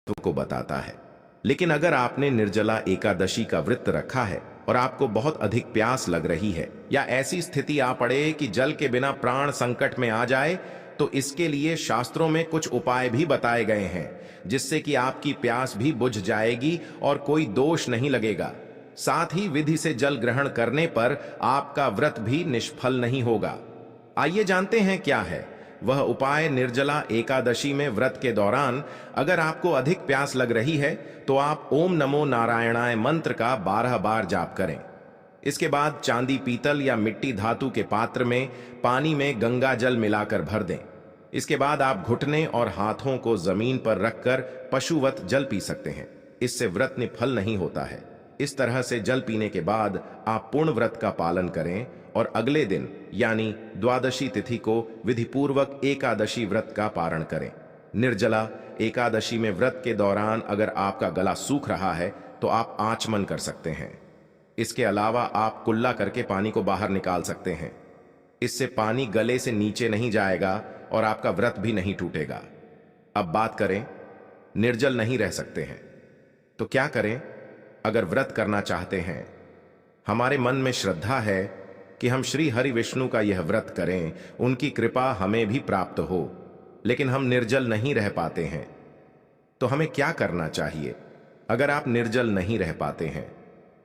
को बताता है। लेकिन अगर आपने निर्जला एकादशी का व्रत रखा है और आपको बहुत अधिक प्यास लग रही है या ऐसी स्थिति आ पड़े कि जल के बिना प्राण संकट में आ जाए, तो इसके लिए शास्त्रों में कुछ उपाय भी बताए गए हैं जिससे कि आपकी प्यास भी बुझ जाएगी और कोई दोष नहीं लगेगा। साथ ही विधि से जल ग्रहण करने पर आपका व्रत भी निष्फल नहीं होगा। आइए जानते हैं क्या है वह उपाय। निर्जला एकादशी में व्रत के दौरान अगर आपको अधिक प्यास लग रही है तो आप ओम नमो नारायणाय मंत्र का 12 बार जाप करें। इसके बाद चांदी, पीतल या मिट्टी धातु के पात्र में पानी में गंगा जल मिलाकर भर दें। इसके बाद आप घुटने और हाथों को जमीन पर रखकर पशुवत जल पी सकते हैं। इससे व्रत निफल नहीं होता है। इस तरह से जल पीने के बाद आप पूर्ण व्रत का पालन करें और अगले दिन यानी द्वादशी तिथि को विधिपूर्वक एकादशी व्रत का पारण करें। निर्जला एकादशी में व्रत के दौरान अगर आपका गला सूख रहा है तो आप आचमन कर सकते हैं। इसके अलावा आप कुल्ला करके पानी को बाहर निकाल सकते हैं। इससे पानी गले से नीचे नहीं जाएगा और आपका व्रत भी नहीं टूटेगा। अब बात करें, निर्जल नहीं रह सकते हैं तो क्या करें? अगर व्रत करना चाहते हैं, हमारे मन में श्रद्धा है कि हम श्री हरि विष्णु का यह व्रत करें, उनकी कृपा हमें भी प्राप्त हो, लेकिन हम निर्जल नहीं रह पाते हैं, तो हमें क्या करना चाहिए? अगर आप निर्जल नहीं रह पाते हैं,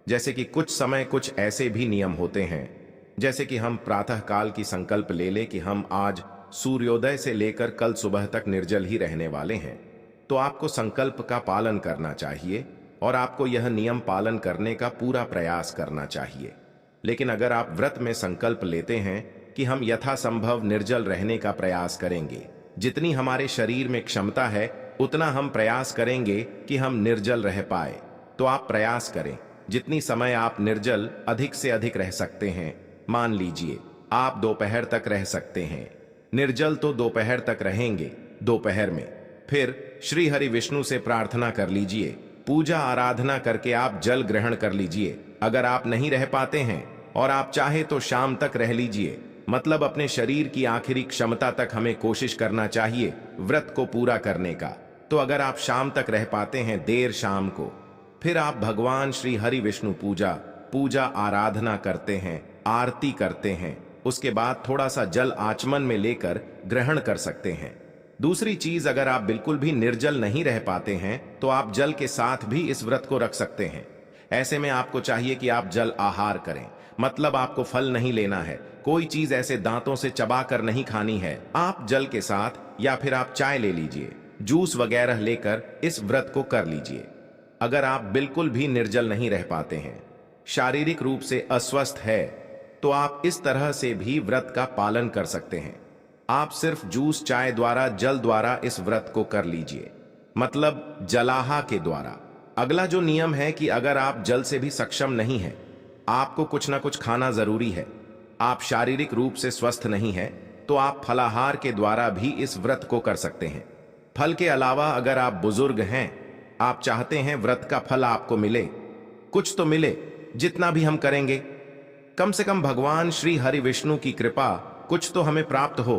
जैसे कि कुछ समय कुछ ऐसे भी नियम होते हैं, जैसे कि हम प्रातः काल की संकल्प ले लें कि हम आज सूर्योदय से लेकर कल सुबह तक निर्जल ही रहने वाले हैं, तो आपको संकल्प का पालन करना चाहिए और आपको यह नियम पालन करने का पूरा प्रयास करना चाहिए। लेकिन अगर आप व्रत में संकल्प लेते हैं कि हम यथासंभव निर्जल रहने का प्रयास करेंगे, जितनी हमारे शरीर में क्षमता है उतना हम प्रयास करेंगे कि हम निर्जल रह पाए, तो आप प्रयास करें। जितनी समय आप निर्जल अधिक से अधिक रह सकते हैं, मान लीजिए आप दोपहर तक रह सकते हैं निर्जल, तो दोपहर तक रहेंगे। दोपहर में फिर श्री हरि विष्णु से प्रार्थना कर लीजिए, पूजा आराधना करके आप जल ग्रहण कर लीजिए। अगर आप नहीं रह पाते हैं और आप चाहे तो शाम तक रह लीजिए, मतलब अपने शरीर की आखिरी क्षमता तक हमें कोशिश करना चाहिए व्रत को पूरा करने का। तो अगर आप शाम तक रह पाते हैं, देर शाम को, फिर आप भगवान श्री हरि विष्णु पूजा आराधना करते हैं, आरती करते हैं। उसके बाद थोड़ा सा जल आचमन में लेकर ग्रहण कर सकते हैं। दूसरी चीज, अगर आप बिल्कुल भी निर्जल नहीं रह पाते हैं तो आप जल के साथ भी इस व्रत को रख सकते हैं। ऐसे में आपको चाहिए कि आप जल आहार करें, मतलब आपको फल नहीं लेना है, कोई चीज ऐसे दांतों से चबा कर नहीं खानी है। आप जल के साथ या फिर आप चाय ले लीजिए, जूस वगैरह लेकर इस व्रत को कर लीजिए। अगर आप बिल्कुल भी निर्जल नहीं रह पाते हैं, शारीरिक रूप से अस्वस्थ है, तो आप इस तरह से भी व्रत का पालन कर सकते हैं। आप सिर्फ जूस, चाय द्वारा, जल द्वारा इस व्रत को कर लीजिए, मतलब जलाहा के द्वारा। अगला जो नियम है कि अगर आप जल से भी सक्षम नहीं हैं, आपको कुछ ना कुछ खाना जरूरी है, आप शारीरिक रूप से स्वस्थ नहीं हैं, तो आप फलाहार के द्वारा भी इस व्रत को कर सकते हैं। फल के अलावा अगर आप बुजुर्ग हैं, आप चाहते हैं व्रत का फल आपको मिले, कुछ तो मिले, जितना भी हम करेंगे, कम से कम भगवान श्री हरि विष्णु की कृपा कुछ तो हमें प्राप्त हो,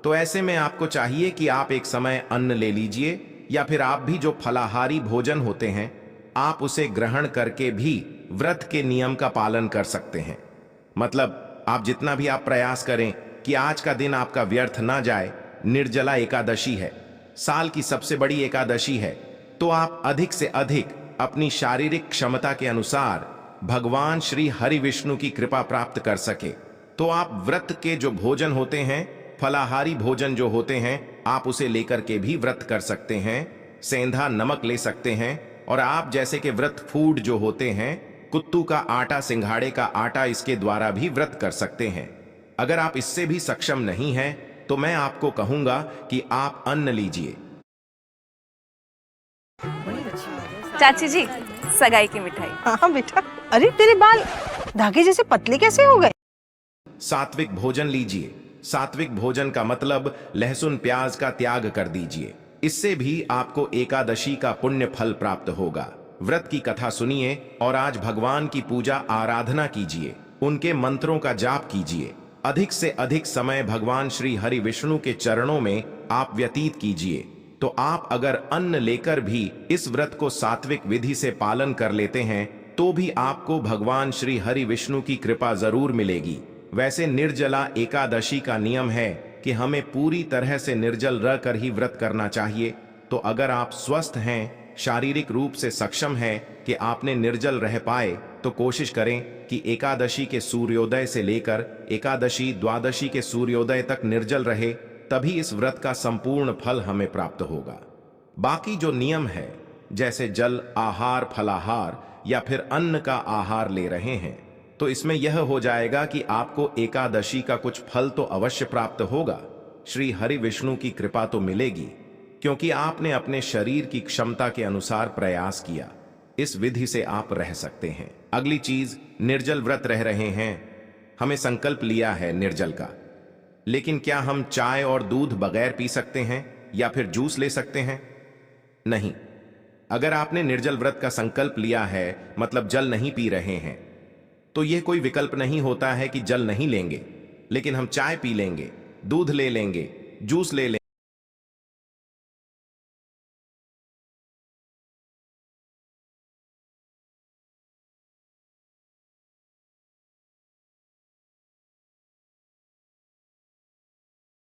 तो ऐसे में आपको चाहिए कि आप एक समय अन्न ले लीजिए, या फिर आप भी जो फलाहारी भोजन होते हैं आप उसे ग्रहण करके भी व्रत के नियम का पालन कर सकते हैं। मतलब आप जितना भी आप प्रयास करें कि आज का दिन आपका व्यर्थ ना जाए। निर्जला एकादशी है, साल की सबसे बड़ी एकादशी है, तो आप अधिक से अधिक अपनी शारीरिक क्षमता के अनुसार भगवान श्री हरि विष्णु की कृपा प्राप्त कर सके, तो आप व्रत के जो भोजन होते हैं, फलाहारी भोजन जो होते हैं, आप उसे लेकर के भी व्रत कर सकते हैं। सेंधा नमक ले सकते हैं, और आप जैसे कि व्रत फूड जो होते हैं, कुत्तू का आटा, सिंघाड़े का आटा, इसके द्वारा भी व्रत कर सकते हैं। अगर आप इससे भी सक्षम नहीं हैं तो मैं आपको कहूंगा कि आप अन्न लीजिए। चाची जी, सगाई की मिठाई। हाँ बेटा, अरे तेरे बाल धागे जैसे पतले कैसे हो गए? सात्विक भोजन लीजिए। सात्विक भोजन का मतलब लहसुन प्याज का त्याग कर दीजिए, इससे भी आपको एकादशी का पुण्य फल प्राप्त होगा। व्रत की कथा सुनिए और आज भगवान की पूजा आराधना कीजिए, उनके मंत्रों का जाप कीजिए। अधिक से अधिक समय भगवान श्री हरि विष्णु के चरणों में आप व्यतीत कीजिए, तो तो आप अगर अन्न लेकर भी इस व्रत को सात्विक विधि से पालन कर लेते हैं तो भी आपको भगवान श्री हरि विष्णु की कृपा जरूर मिलेगी। वैसे निर्जला एकादशी का नियम है कि हमें पूरी तरह से निर्जल रहकर ही व्रत करना चाहिए। तो अगर आप स्वस्थ हैं, शारीरिक रूप से सक्षम हैं कि आपने निर्जल रह पाए, तो कोशिश करें कि एकादशी के सूर्योदय से लेकर एकादशी द्वादशी के सूर्योदय तक निर्जल रहे, तभी इस व्रत का संपूर्ण फल हमें प्राप्त होगा। बाकी जो नियम है, जैसे जल आहार, फलाहार या फिर अन्न का आहार ले रहे हैं, तो इसमें यह हो जाएगा कि आपको एकादशी का कुछ फल तो अवश्य प्राप्त होगा। श्री हरि विष्णु की कृपा तो मिलेगी, क्योंकि आपने अपने शरीर की क्षमता के अनुसार प्रयास किया। इस विधि से आप रह सकते हैं। अगली चीज, निर्जल व्रत रह रहे हैं, हमें संकल्प लिया है निर्जल का, लेकिन क्या हम चाय और दूध बगैर पी सकते हैं या फिर जूस ले सकते हैं? नहीं। अगर आपने निर्जल व्रत का संकल्प लिया है, मतलब जल नहीं पी रहे हैं, तो यह कोई विकल्प नहीं होता है कि जल नहीं लेंगे, लेकिन हम चाय पी लेंगे, दूध ले लेंगे, जूस ले लेंगे।